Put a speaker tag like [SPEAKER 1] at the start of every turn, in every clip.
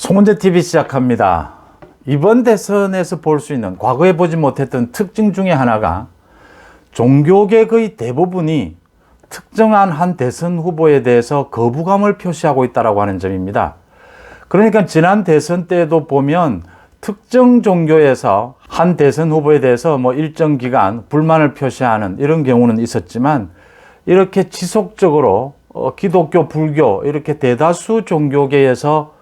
[SPEAKER 1] 송은재TV 시작합니다. 이번 대선에서 볼 수 있는 과거에 보지 못했던 특징 중에 하나가 종교계의 대부분이 특정한 한 대선 후보에 대해서 거부감을 표시하고 있다고 하는 점입니다. 그러니까 지난 대선 때도 보면 특정 종교에서 한 대선 후보에 대해서 일정 기간 불만을 표시하는 이런 경우는 있었지만, 이렇게 지속적으로 기독교, 불교 이렇게 대다수 종교계에서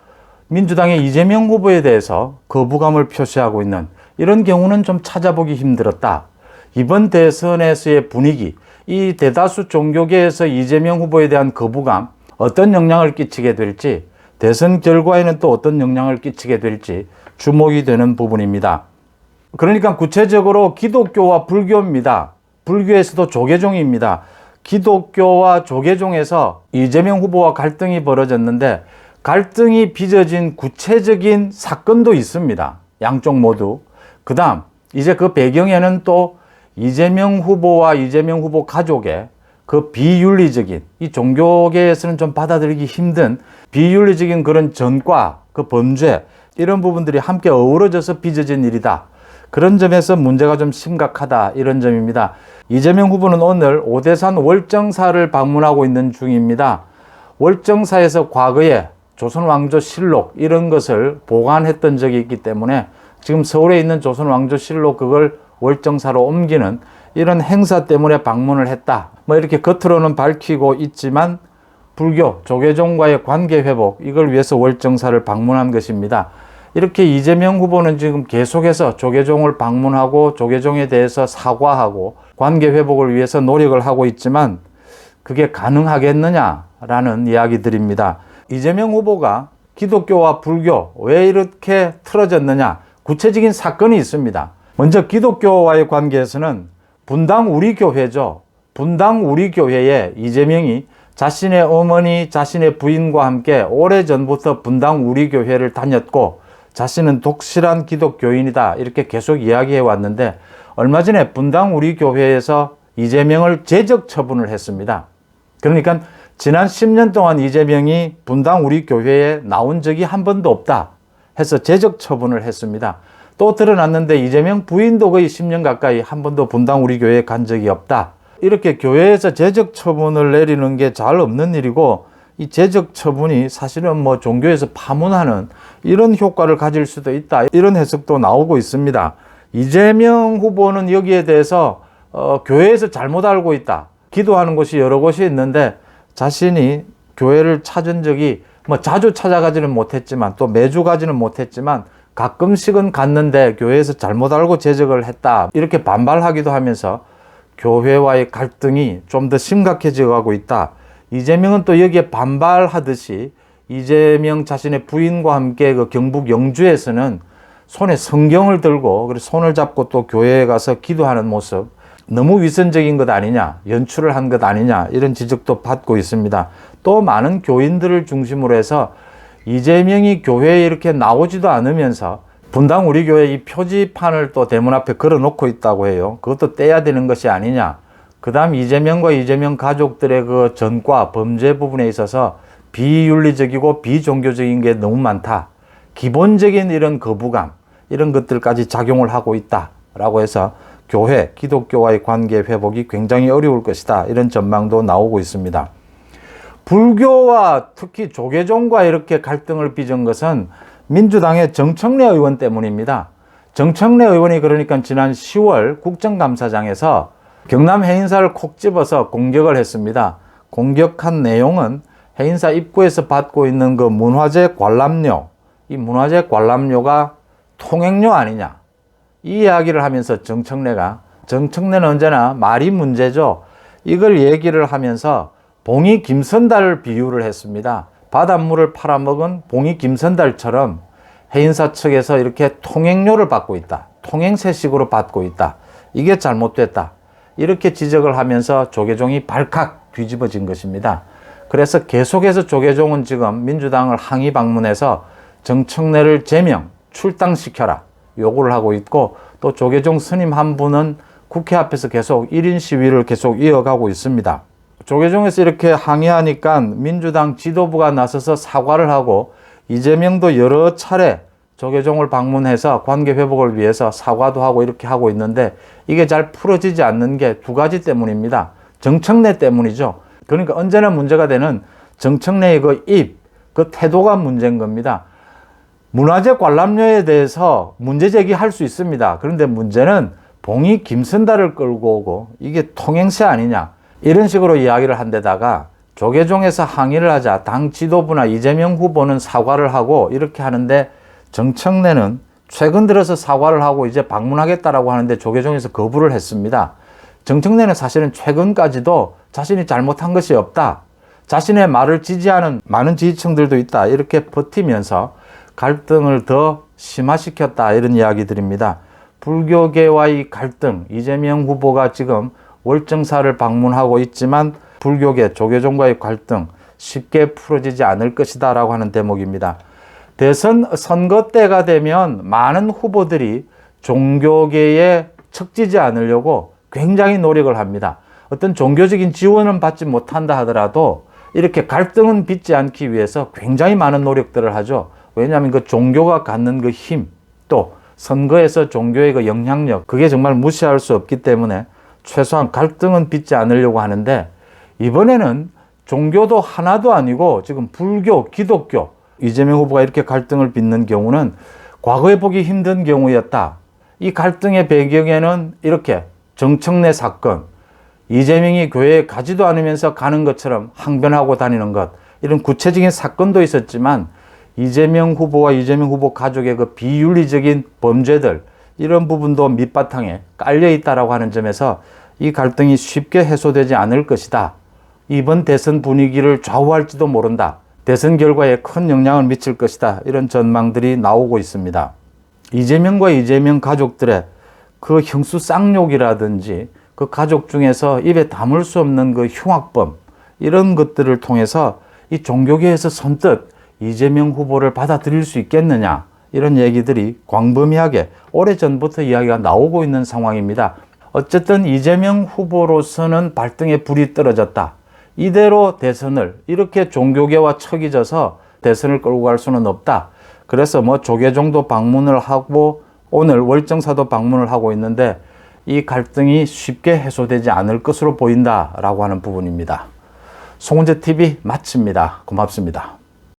[SPEAKER 1] 민주당의 이재명 후보에 대해서 거부감을 표시하고 있는 이런 경우는 좀 찾아보기 힘들었다. 이번 대선에서의 분위기, 이 대다수 종교계에서 이재명 후보에 대한 거부감, 어떤 영향을 끼치게 될지, 대선 결과에는 또 어떤 영향을 끼치게 될지 주목이 되는 부분입니다. 그러니까 구체적으로 기독교와 불교입니다. 불교에서도 조계종입니다. 기독교와 조계종에서 이재명 후보와 갈등이 벌어졌는데, 갈등이 빚어진 구체적인 사건도 있습니다. 양쪽 모두. 그 다음 이제 그 배경에는 또 이재명 후보와 이재명 후보 가족의 그 비윤리적인, 이 종교계에서는 좀 받아들이기 힘든 비윤리적인 그런 전과 그 범죄, 이런 부분들이 함께 어우러져서 빚어진 일이다. 그런 점에서 문제가 좀 심각하다, 이런 점입니다. 이재명 후보는 오늘 오대산 월정사를 방문하고 있는 중입니다. 월정사에서 과거에 조선왕조실록 이런 것을 보관했던 적이 있기 때문에 지금 서울에 있는 조선왕조실록 그걸 월정사로 옮기는 이런 행사 때문에 방문을 했다, 이렇게 겉으로는 밝히고 있지만 불교, 조계종과의 관계 회복, 이걸 위해서 월정사를 방문한 것입니다. 이렇게 이재명 후보는 지금 계속해서 조계종을 방문하고 조계종에 대해서 사과하고 관계 회복을 위해서 노력을 하고 있지만 그게 가능하겠느냐라는 이야기들입니다. 이재명 후보가 기독교와 불교 왜 이렇게 틀어졌느냐, 구체적인 사건이 있습니다. 먼저 기독교와의 관계에서는 분당 우리교회죠. 분당 우리교회에 이재명이 자신의 어머니, 자신의 부인과 함께 오래전부터 분당 우리교회를 다녔고 자신은 독실한 기독교인이다, 이렇게 계속 이야기해 왔는데, 얼마 전에 분당 우리교회에서 이재명을 제적 처분을 했습니다. 그러니까 지난 10년 동안 이재명이 분당 우리교회에 나온 적이 한 번도 없다 해서 제적 처분을 했습니다. 또 드러났는데 이재명 부인도 거의 10년 가까이 한 번도 분당 우리교회에 간 적이 없다. 이렇게 교회에서 제적 처분을 내리는 게 잘 없는 일이고, 이 제적 처분이 사실은 종교에서 파문하는 이런 효과를 가질 수도 있다, 이런 해석도 나오고 있습니다. 이재명 후보는 여기에 대해서 교회에서 잘못 알고 있다, 기도하는 곳이 여러 곳이 있는데 자신이 교회를 찾은 적이 자주 찾아가지는 못했지만 또 매주 가지는 못했지만 가끔씩은 갔는데 교회에서 잘못 알고 제적을 했다, 이렇게 반발하기도 하면서 교회와의 갈등이 좀 더 심각해져 가고 있다. 이재명은 또 여기에 반발하듯이 이재명 자신의 부인과 함께 그 경북 영주에서는 손에 성경을 들고 그래서 손을 잡고 또 교회에 가서 기도하는 모습, 너무 위선적인 것 아니냐, 연출을 한 것 아니냐, 이런 지적도 받고 있습니다. 또 많은 교인들을 중심으로 해서 이재명이 교회에 이렇게 나오지도 않으면서 분당 우리교회 이 표지판을 또 대문 앞에 걸어놓고 있다고 해요. 그것도 떼야 되는 것이 아니냐. 그 다음 이재명과 이재명 가족들의 그 전과 범죄 부분에 있어서 비윤리적이고 비종교적인 게 너무 많다. 기본적인 이런 거부감, 이런 것들까지 작용을 하고 있다라고 해서 교회, 기독교와의 관계 회복이 굉장히 어려울 것이다, 이런 전망도 나오고 있습니다. 불교와 특히 조계종과 이렇게 갈등을 빚은 것은 민주당의 정청래 의원 때문입니다. 정청래 의원이 그러니까 지난 10월 국정감사장에서 경남 해인사를 콕 집어서 공격을 했습니다. 공격한 내용은 해인사 입구에서 받고 있는 그 문화재 관람료, 이 문화재 관람료가 통행료 아니냐, 이 이야기를 하면서 정청래는 언제나 말이 문제죠. 이걸 얘기를 하면서 봉이 김선달을 비유를 했습니다. 바닷물을 팔아먹은 봉이 김선달처럼 해인사 측에서 이렇게 통행료를 받고 있다, 통행세식으로 받고 있다, 이게 잘못됐다, 이렇게 지적을 하면서 조계종이 발칵 뒤집어진 것입니다. 그래서 계속해서 조계종은 지금 민주당을 항의 방문해서 정청래를 제명, 출당시켜라 요구를 하고 있고, 또 조계종 스님 한 분은 국회 앞에서 계속 1인 시위를 계속 이어가고 있습니다. 조계종에서 이렇게 항의하니까 민주당 지도부가 나서서 사과를 하고 이재명도 여러 차례 조계종을 방문해서 관계 회복을 위해서 사과도 하고 이렇게 하고 있는데 이게 잘 풀어지지 않는 게 두 가지 때문입니다. 정청래 때문이죠. 그러니까 언제나 문제가 되는 정청래의 그 태도가 문제인 겁니다. 문화재 관람료에 대해서 문제 제기할 수 있습니다. 그런데 문제는 봉이 김선달을 끌고 오고 이게 통행세 아니냐 이런 식으로 이야기를 한 데다가 조계종에서 항의를 하자 당 지도부나 이재명 후보는 사과를 하고 이렇게 하는데 정청래는 최근 들어서 사과를 하고 이제 방문하겠다라고 하는데 조계종에서 거부를 했습니다. 정청래는 사실은 최근까지도 자신이 잘못한 것이 없다. 자신의 말을 지지하는 많은 지지층들도 있다. 이렇게 버티면서 갈등을 더 심화시켰다. 이런 이야기들입니다. 불교계와의 갈등, 이재명 후보가 지금 월정사를 방문하고 있지만 불교계, 조계종과의 갈등 쉽게 풀어지지 않을 것이다 라고 하는 대목입니다. 대선 선거 때가 되면 많은 후보들이 종교계에 척지지 않으려고 굉장히 노력을 합니다. 어떤 종교적인 지원은 받지 못한다 하더라도 이렇게 갈등은 빚지 않기 위해서 굉장히 많은 노력들을 하죠. 왜냐하면 그 종교가 갖는 그 힘, 또 선거에서 종교의 그 영향력, 그게 정말 무시할 수 없기 때문에 최소한 갈등은 빚지 않으려고 하는데 이번에는 종교도 하나도 아니고 지금 불교, 기독교, 이재명 후보가 이렇게 갈등을 빚는 경우는 과거에 보기 힘든 경우였다. 이 갈등의 배경에는 이렇게 정청래 사건, 이재명이 교회에 가지도 않으면서 가는 것처럼 항변하고 다니는 것, 이런 구체적인 사건도 있었지만 이재명 후보와 이재명 후보 가족의 그 비윤리적인 범죄들, 이런 부분도 밑바탕에 깔려 있다라고 하는 점에서 이 갈등이 쉽게 해소되지 않을 것이다. 이번 대선 분위기를 좌우할지도 모른다. 대선 결과에 큰 영향을 미칠 것이다. 이런 전망들이 나오고 있습니다. 이재명과 이재명 가족들의 그 형수 쌍욕이라든지 그 가족 중에서 입에 담을 수 없는 그 흉악범, 이런 것들을 통해서 이 종교계에서 선뜻 이재명 후보를 받아들일 수 있겠느냐, 이런 얘기들이 광범위하게 오래전부터 이야기가 나오고 있는 상황입니다. 어쨌든 이재명 후보로서는 발등에 불이 떨어졌다. 이대로 대선을 이렇게 종교계와 척이 져서 대선을 끌고 갈 수는 없다. 그래서 조계종도 방문을 하고 오늘 월정사도 방문을 하고 있는데 이 갈등이 쉽게 해소되지 않을 것으로 보인다라고 하는 부분입니다. 송은재 TV 마칩니다. 고맙습니다.